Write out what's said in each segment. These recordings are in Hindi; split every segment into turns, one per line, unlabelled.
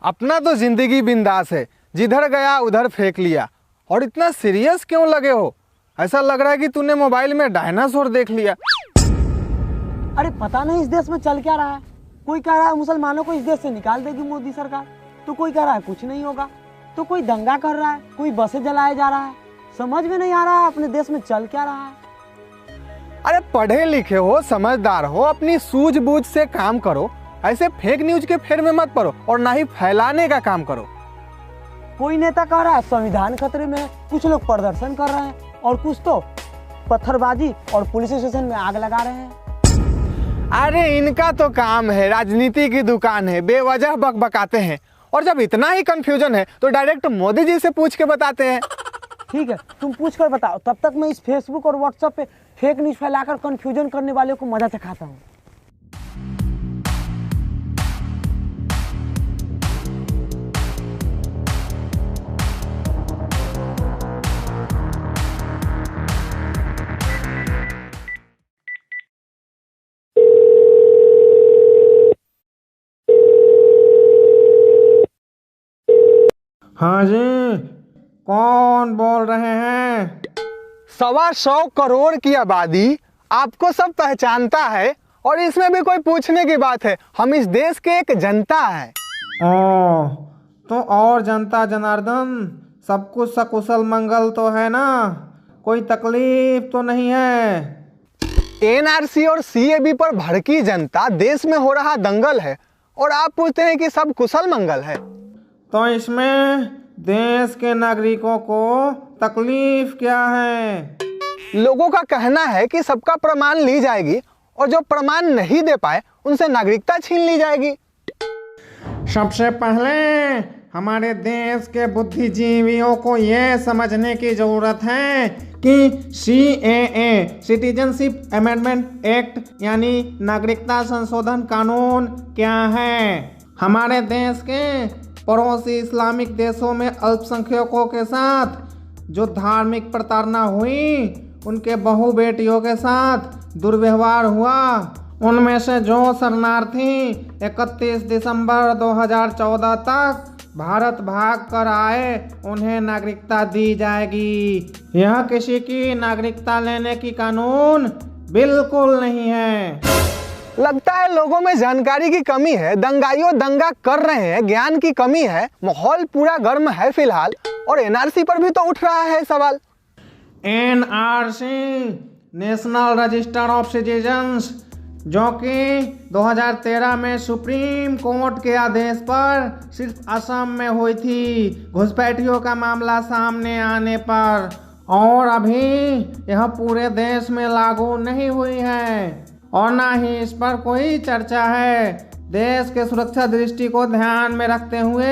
अपना तो जिंदगी बिंदास है, जिधर गया उधर फेंक लिया। और इतना सीरियस क्यों लगे हो? ऐसा लग रहा है कि तूने मोबाइल में डायनासोर देख लिया।
अरे पता नहीं इस देश में चल क्या रहा है। कोई कह रहा है मुसलमानों को इस देश से निकाल देगी मोदी सरकार, तो कोई कह रहा है कुछ नहीं होगा, तो कोई दंगा कर रहा है, कोई बसें जलाया जा रहा है। समझ में नहीं आ रहा है अपने देश में चल क्या रहा है।
अरे पढ़े लिखे हो, समझदार हो, अपनी सूझबूझ से काम करो। ऐसे फेक न्यूज के फेर में मत पड़ो और ना ही फैलाने का काम करो।
कोई नेता कह रहा है संविधान खतरे में है, कुछ लोग प्रदर्शन कर रहे हैं और कुछ तो पत्थरबाजी और पुलिस स्टेशन में आग लगा रहे हैं।
अरे इनका तो काम है, राजनीति की दुकान है, बेवजह बकबकाते हैं। और जब इतना ही कंफ्यूजन है तो डायरेक्ट मोदी जी से पूछ के बताते हैं।
ठीक है, तुम पूछ कर बताओ, तब तक मैं इस फेसबुक और व्हाट्सएप पे फेक न्यूज फैलाकर कंफ्यूजन करने वाले को मजा चखाता हूँ।
हाँ जी, कौन बोल रहे हैं?
125 करोड़ की आबादी आपको सब पहचानता है और इसमें भी कोई पूछने की बात है? हम इस देश के एक जनता है।
ओह, तो और जनता जनार्दन, सब कुछ सकुशल मंगल तो है ना? कोई तकलीफ तो नहीं है?
एनआरसी और सीएबी पर भड़की जनता, देश में हो रहा दंगल है और आप पूछते हैं कि सब कुशल मंगल है।
तो इसमें देश के नागरिकों को तकलीफ क्या है?
लोगों का कहना है कि सबका प्रमाण ली जाएगी और जो प्रमाण नहीं दे पाए उनसे नागरिकता छीन ली जाएगी।
सबसे पहले हमारे देश के बुद्धिजीवियों को यह समझने की जरूरत है कि CAA सिटीजनशिप अमेंडमेंट एक्ट यानी नागरिकता संशोधन कानून क्या है। हमारे देश के पड़ोसी इस्लामिक देशों में अल्पसंख्यकों के साथ जो धार्मिक प्रताड़ना हुई, उनके बहू बेटियों के साथ दुर्व्यवहार हुआ, उनमें से जो शरणार्थी 31 दिसंबर 2014 तक भारत भाग कर आए, उन्हें नागरिकता दी जाएगी। यह किसी की नागरिकता लेने की कानून बिल्कुल नहीं है।
लगता है लोगों में जानकारी की कमी है, दंगाइयों दंगा कर रहे हैं, ज्ञान की कमी है, माहौल पूरा गर्म है फिलहाल। और एनआरसी पर भी तो उठ रहा है सवाल।
NRC national register of citizens, जो कि 2013 में सुप्रीम कोर्ट के आदेश पर सिर्फ असम में हुई थी घुसपैठियों का मामला सामने आने पर, और अभी यह पूरे देश में लागू नहीं हुई है और ना ही इस पर कोई चर्चा है। देश के सुरक्षा दृष्टि को ध्यान में रखते हुए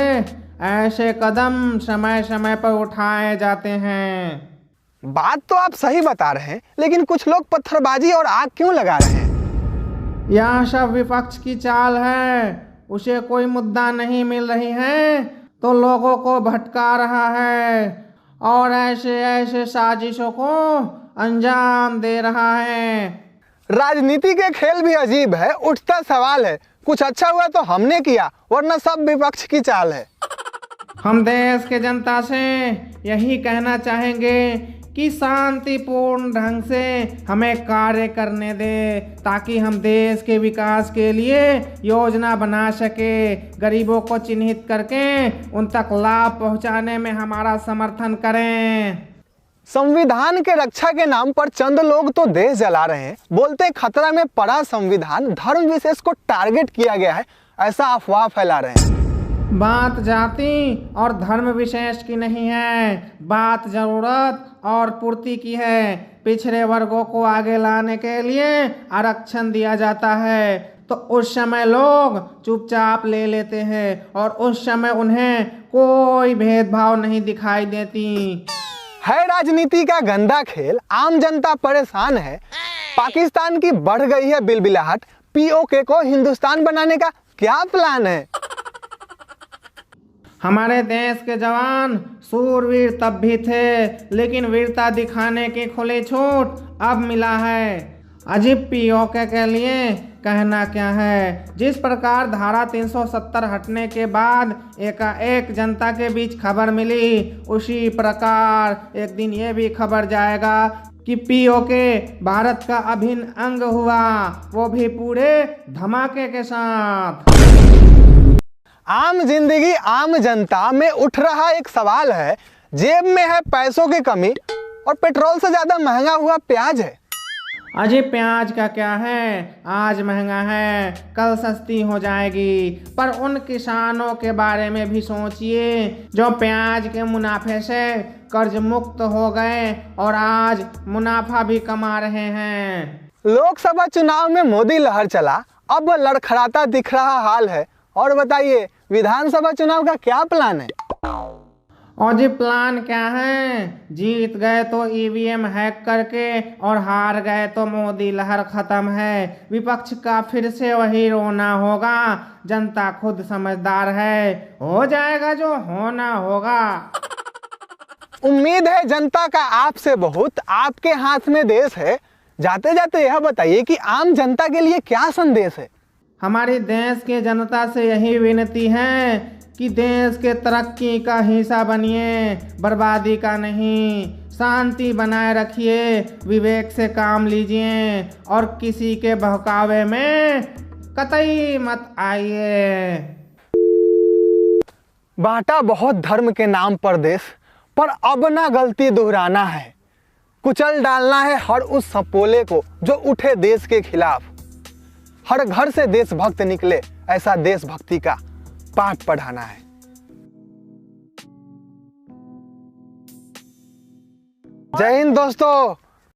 ऐसे कदम समय समय पर उठाए जाते हैं।
बात तो आप सही बता रहे हैं, लेकिन कुछ लोग पत्थरबाजी और आग क्यों लगा रहे हैं?
यह सब विपक्ष की चाल है। उसे कोई मुद्दा नहीं मिल रही है तो लोगों को भटका रहा है और ऐसे ऐसे साजिशों को अंजाम दे रहा है।
राजनीति के खेल भी अजीब है। उठता सवाल है, कुछ अच्छा हुआ तो हमने किया, वरना सब विपक्ष की चाल है।
हम देश के जनता से यही कहना चाहेंगे कि शांतिपूर्ण ढंग से हमें कार्य करने दे, ताकि हम देश के विकास के लिए योजना बना सके, गरीबों को चिन्हित करके उन तक लाभ पहुंचाने में हमारा समर्थन करें।
संविधान के रक्षा के नाम पर चंद लोग तो देश जला रहे हैं, बोलते खतरा में पड़ा संविधान, धर्म विशेष को टारगेट किया गया है, ऐसा अफवाह फैला रहे हैं।
बात जाति और धर्म विशेष की नहीं है, बात जरूरत और पूर्ति की है। पिछड़े वर्गों को आगे लाने के लिए आरक्षण दिया जाता है तो उस समय लोग चुपचाप ले लेते हैं और उस समय उन्हें कोई भेदभाव नहीं दिखाई देती
है। राजनीति का गंदा खेल, आम जनता परेशान है। पाकिस्तान की बढ़ गई है बिलबिलाहट, POK को हिंदुस्तान बनाने का क्या प्लान है?
हमारे देश के जवान सूरवीर तब भी थे, लेकिन वीरता दिखाने की खुली छूट अब मिला है। अजीब पीओके के लिए कहना क्या है। जिस प्रकार धारा 370 हटने के बाद एकाएक जनता के बीच खबर मिली, उसी प्रकार एक दिन ये भी खबर जाएगा कि पीओके भारत का अभिन्न अंग हुआ, वो भी पूरे धमाके के साथ।
आम जिंदगी आम जनता में उठ रहा एक सवाल है, जेब में है पैसों की कमी और पेट्रोल से ज्यादा महंगा हुआ प्याज है।
अजी प्याज का क्या है, आज महंगा है कल सस्ती हो जाएगी। पर उन किसानों के बारे में भी सोचिए जो प्याज के मुनाफे से कर्ज मुक्त हो गए और आज मुनाफा भी कमा रहे हैं।
लोकसभा चुनाव में मोदी लहर चला, अब लड़खड़ाता दिख रहा हाल है। और बताइए विधानसभा चुनाव का क्या प्लान है?
और जी प्लान क्या है, जीत गए तो ईवीएम हैक करके और हार गए तो मोदी लहर खत्म है। विपक्ष का फिर से वही रोना होगा, जनता खुद समझदार है, हो जाएगा जो होना होगा।
उम्मीद है जनता का आपसे बहुत, आपके हाथ में देश है। जाते जाते यह बताइए कि आम जनता के लिए क्या संदेश है?
हमारी देश की जनता से यही विनती है कि देश के तरक्की का हिस्सा बनिए, बर्बादी का नहीं। शांति बनाए रखिए, विवेक से काम लीजिए और किसी के बहकावे में कतई मत आइए।
बांटा बहुत धर्म के नाम पर देश, पर अब ना गलती दोहराना है। कुचल डालना है हर उस सपोले को जो उठे देश के खिलाफ। हर घर से देशभक्त निकले, ऐसा देशभक्ति का पाठ पढ़ाना है। जय हिंद दोस्तों।